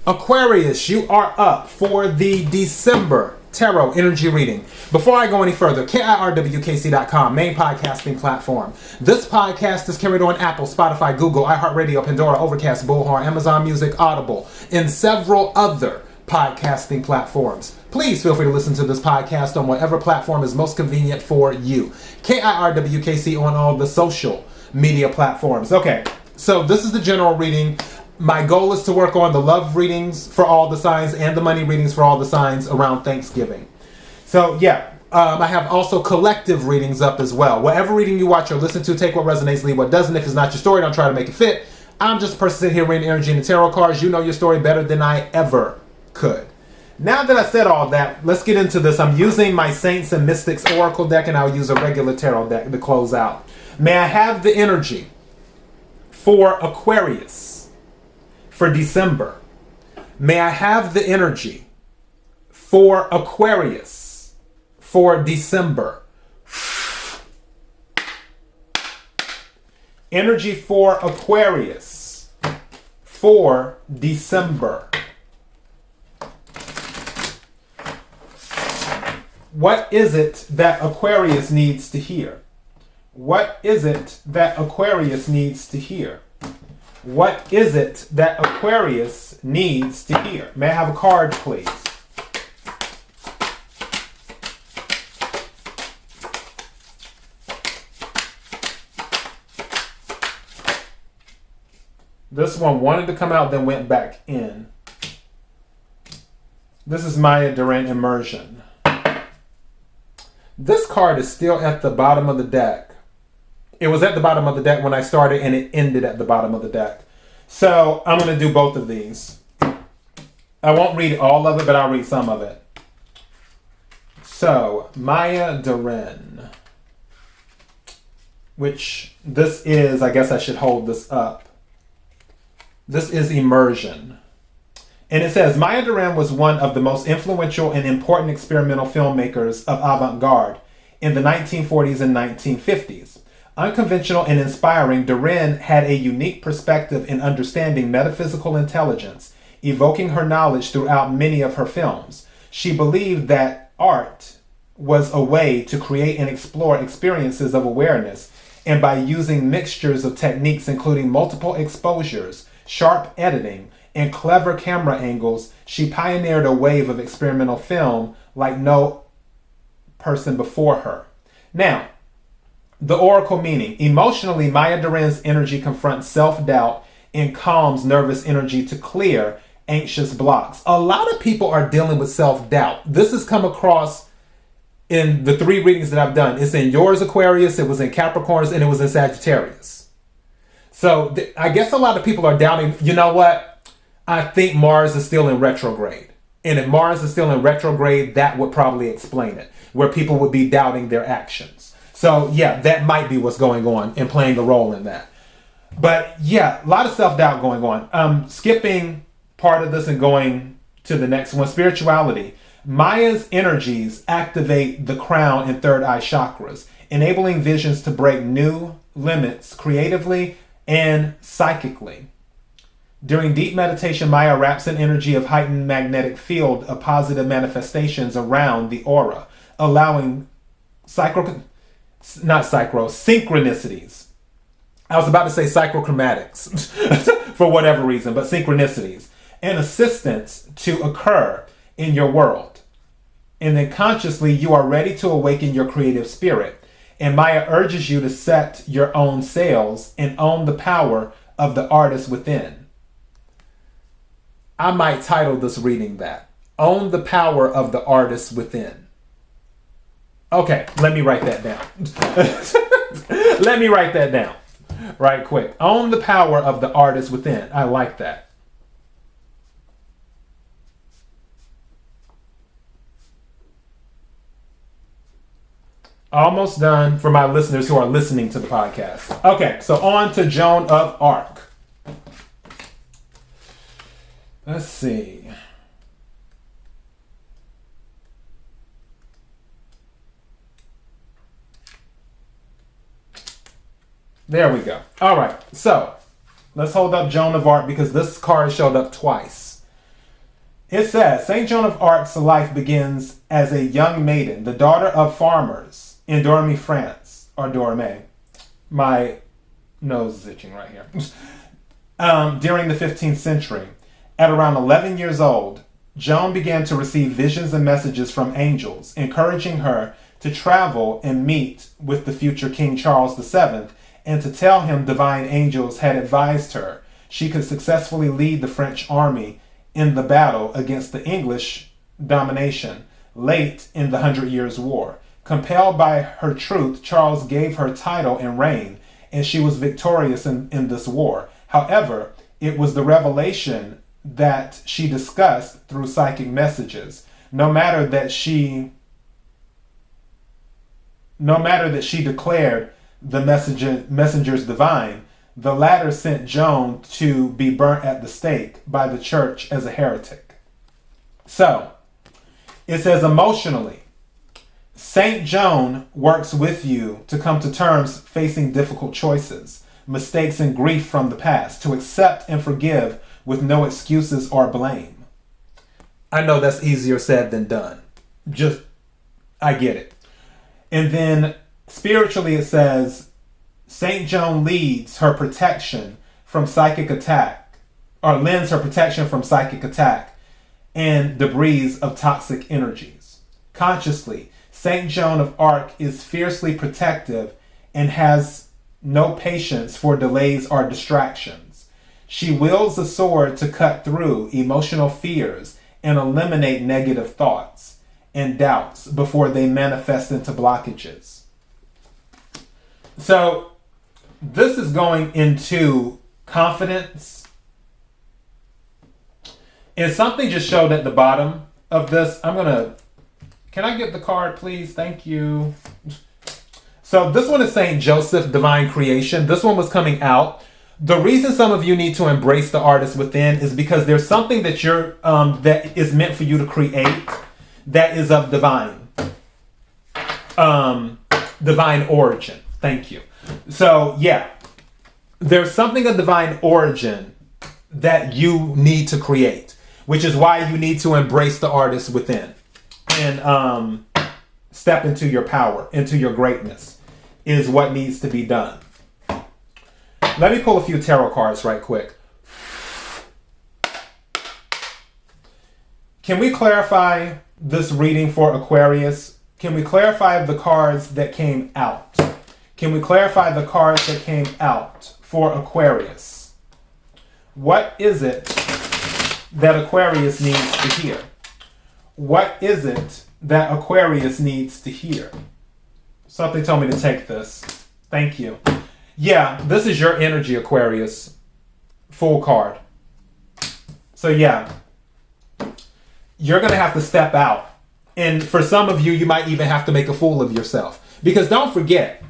Aquarius, you are up for the December Tarot Energy Reading. Before I go any further, KIRWKC.com, main podcasting platform. This podcast is carried on Apple, Spotify, Google, iHeartRadio, Pandora, Overcast, Bullhorn, Amazon Music, Audible, and several other podcasting platforms. Please feel free to listen to this podcast on whatever platform is most convenient for you. KIRWKC on all the social media platforms. Okay, so this is the general reading. My goal is to work on the love readings for all the signs and the money readings for all the signs around Thanksgiving. So yeah, I have also collective readings up as well. Whatever reading you watch or listen to, take what resonates, leave what doesn't. If it's not your story, don't try to make it fit. I'm just a person sitting here reading energy and the tarot cards. You know your story better than I ever could. Now that I said all that, let's get into this. I'm using my Saints and Mystics Oracle deck, and I'll use a regular tarot deck to close out. May I have the energy for Aquarius for December? May I have the energy for Aquarius for December? Energy for Aquarius for December. What is it that Aquarius needs to hear? What is it that Aquarius needs to hear? What is it that Aquarius needs to hear? May I have a card, please? This one wanted to come out, then went back in. This is Maya Duran Immersion. This card is still at the bottom of the deck. It was at the bottom of the deck when I started, and it ended at the bottom of the deck. So I'm going to do both of these. I won't read all of it, but I'll read some of it. So, Maya Duran, which this is, I guess I should hold this up. This is Immersion. And it says, Maya Duran was one of the most influential and important experimental filmmakers of avant-garde in the 1940s and 1950s. Unconventional and inspiring, Duran had a unique perspective in understanding metaphysical intelligence, evoking her knowledge throughout many of her films. She believed that art was a way to create and explore experiences of awareness, and by using mixtures of techniques including multiple exposures, sharp editing, and clever camera angles, she pioneered a wave of experimental film like no person before her. Now, the oracle meaning. Emotionally, Maya Duran's energy confronts self-doubt and calms nervous energy to clear anxious blocks. A lot of people are dealing with self-doubt. This has come across in the 3 readings that I've done. It's in yours, Aquarius, it was in Capricorns, and it was in Sagittarius. So I guess a lot of people are doubting, you know what? I think Mars is still in retrograde. And if Mars is still in retrograde, that would probably explain it, where people would be doubting their actions. So yeah, that might be what's going on and playing a role in that. But yeah, a lot of self-doubt going on. Skipping part of this and going to the next one, spirituality. Maya's energies activate the crown and third eye chakras, enabling visions to break new limits creatively and psychically. During deep meditation, Maya wraps an energy of heightened magnetic field of positive manifestations around the aura, allowing synchronicities. I was about to say psychrochromatics for whatever reason, but synchronicities and assistance to occur in your world. And then consciously, you are ready to awaken your creative spirit. And Maya urges you to set your own sails and own the power of the artist within. I might title this reading that. Own the power of the artist within. Okay, let me write that down. Let me write that down right quick. Own the power of the artist within. I like that. Almost done for my listeners who are listening to the podcast. Okay, so on to Joan of Arc. Let's see. There we go. All right, so let's hold up Joan of Arc because this card showed up twice. It says, St. Joan of Arc's life begins as a young maiden, the daughter of farmers in Dormy, France, or Dorme. My nose is itching right here. During the 15th century. At around 11 years old, Joan began to receive visions and messages from angels, encouraging her to travel and meet with the future King Charles VII, and to tell him divine angels had advised her she could successfully lead the French army in the battle against the English domination late in the 100 Years' War. Compelled by her truth, Charles gave her title and reign, and she was victorious in this war. However, it was the revelation that she discussed through psychic messages. No matter that she declared the messengers divine, the latter sent Joan to be burnt at the stake by the church as a heretic. So, it says emotionally, Saint Joan works with you to come to terms facing difficult choices, mistakes and grief from the past, to accept and forgive with no excuses or blame. I know that's easier said than done. I get it. And then spiritually it says, Saint Joan leads her protection from psychic attack, or lends her protection from psychic attack and debris of toxic energies. Consciously, Saint Joan of Arc is fiercely protective and has no patience for delays or distractions. She wields a sword to cut through emotional fears and eliminate negative thoughts and doubts before they manifest into blockages. So this is going into confidence. And something just showed at the bottom of this. Can I get the card, please? Thank you. So this one is Saint Joseph, Divine Creation. This one was coming out. The reason some of you need to embrace the artist within is because there's something that that is meant for you to create that is of divine origin. Thank you. So yeah, there's something of divine origin that you need to create, which is why you need to embrace the artist within and step into your power, into your greatness, is what needs to be done. Let me pull a few tarot cards right quick. Can we clarify this reading for Aquarius? Can we clarify the cards that came out? Can we clarify the cards that came out for Aquarius? What is it that Aquarius needs to hear? What is it that Aquarius needs to hear? Something told me to take this. Thank you. Yeah, this is your energy, Aquarius. Full card. So yeah, you're going to have to step out. And for some of you, you might even have to make a fool of yourself. Because don't forget,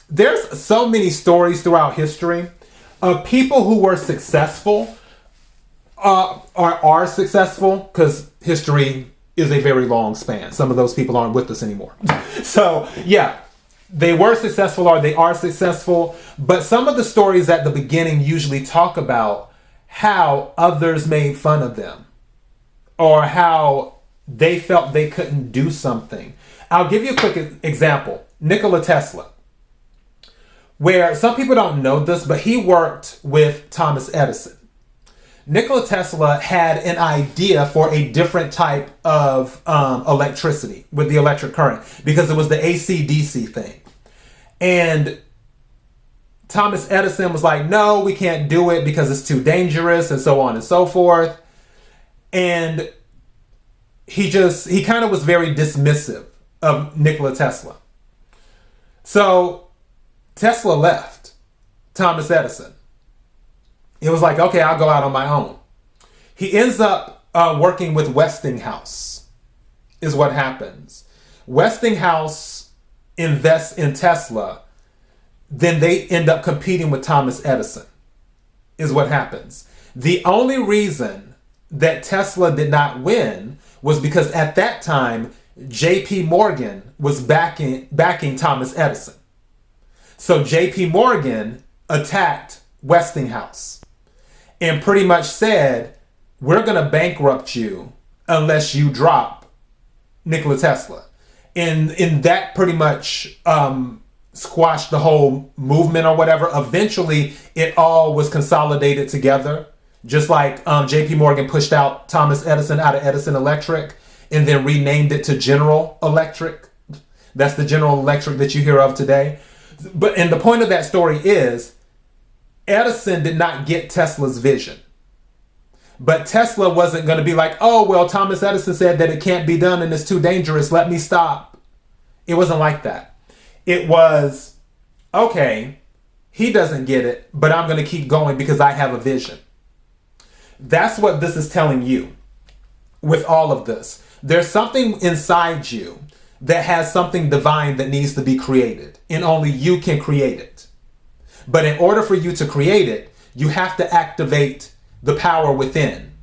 there's so many stories throughout history of people who were successful or are successful, because history is a very long span. Some of those people aren't with us anymore. So yeah, they were successful or they are successful, but some of the stories at the beginning usually talk about how others made fun of them or how they felt they couldn't do something. I'll give you a quick example. Nikola Tesla, where some people don't know this, but he worked with Thomas Edison. Nikola Tesla had an idea for a different type of electricity with the electric current because it was the AC/DC thing. And Thomas Edison was like, no, we can't do it because it's too dangerous and so on and so forth. And he kind of was very dismissive of Nikola Tesla. So Tesla left Thomas Edison. It was like, okay, I'll go out on my own. He ends up working with Westinghouse, is what happens. Westinghouse invests in Tesla, then they end up competing with Thomas Edison, is what happens. The only reason that Tesla did not win was because at that time, JP Morgan was backing Thomas Edison. So JP Morgan attacked Westinghouse and pretty much said, we're going to bankrupt you unless you drop Nikola Tesla. And that pretty much squashed the whole movement or whatever. Eventually, it all was consolidated together. Just like JP Morgan pushed out Thomas Edison out of Edison Electric and then renamed it to General Electric. That's the General Electric that you hear of today. And the point of that story is Edison did not get Tesla's vision. But Tesla wasn't going to be like, oh, well, Thomas Edison said that it can't be done and it's too dangerous. Let me stop. It wasn't like that. It was, okay, he doesn't get it, but I'm going to keep going because I have a vision. That's what this is telling you with all of this. There's something inside you that has something divine that needs to be created, and only you can create it. But in order for you to create it, you have to activate the power within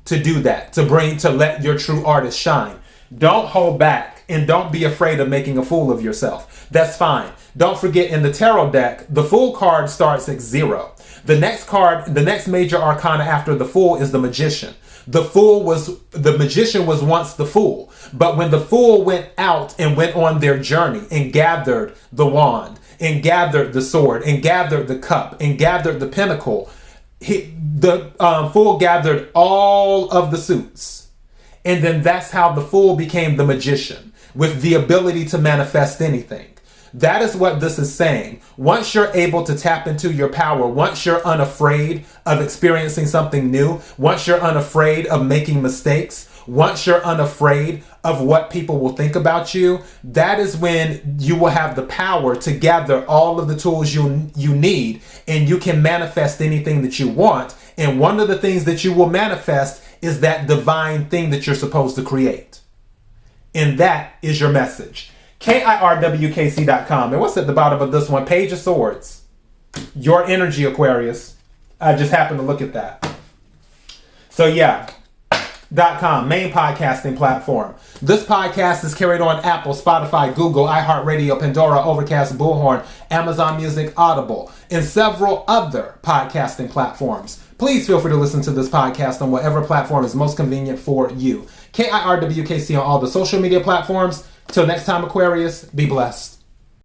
to do that, to let your true artist shine. Don't hold back and don't be afraid of making a fool of yourself. That's fine. Don't forget, in the tarot deck, the Fool card starts at 0. The next card, the next major arcana after the Fool is the Magician. The Magician was once the Fool, but when the Fool went out and went on their journey and gathered the wand and gathered the sword and gathered the cup and gathered the pentacle, the Fool gathered all of the suits. And then that's how the Fool became the Magician, with the ability to manifest anything. That is what this is saying. Once you're able to tap into your power, once you're unafraid of experiencing something new, once you're unafraid of making mistakes, once you're unafraid of what people will think about you, that is when you will have the power to gather all of the tools you need, and you can manifest anything that you want. And one of the things that you will manifest is that divine thing that you're supposed to create. And that is your message. KIRWKC.com. And what's at the bottom of this one? Page of Swords. Your energy, Aquarius. I just happened to look at that. So yeah, .com, main podcasting platform. This podcast is carried on Apple, Spotify, Google, iHeartRadio, Pandora, Overcast, Bullhorn, Amazon Music, Audible, and several other podcasting platforms. Please feel free to listen to this podcast on whatever platform is most convenient for you. KIRWKC on all the social media platforms. Till next time, Aquarius, be blessed.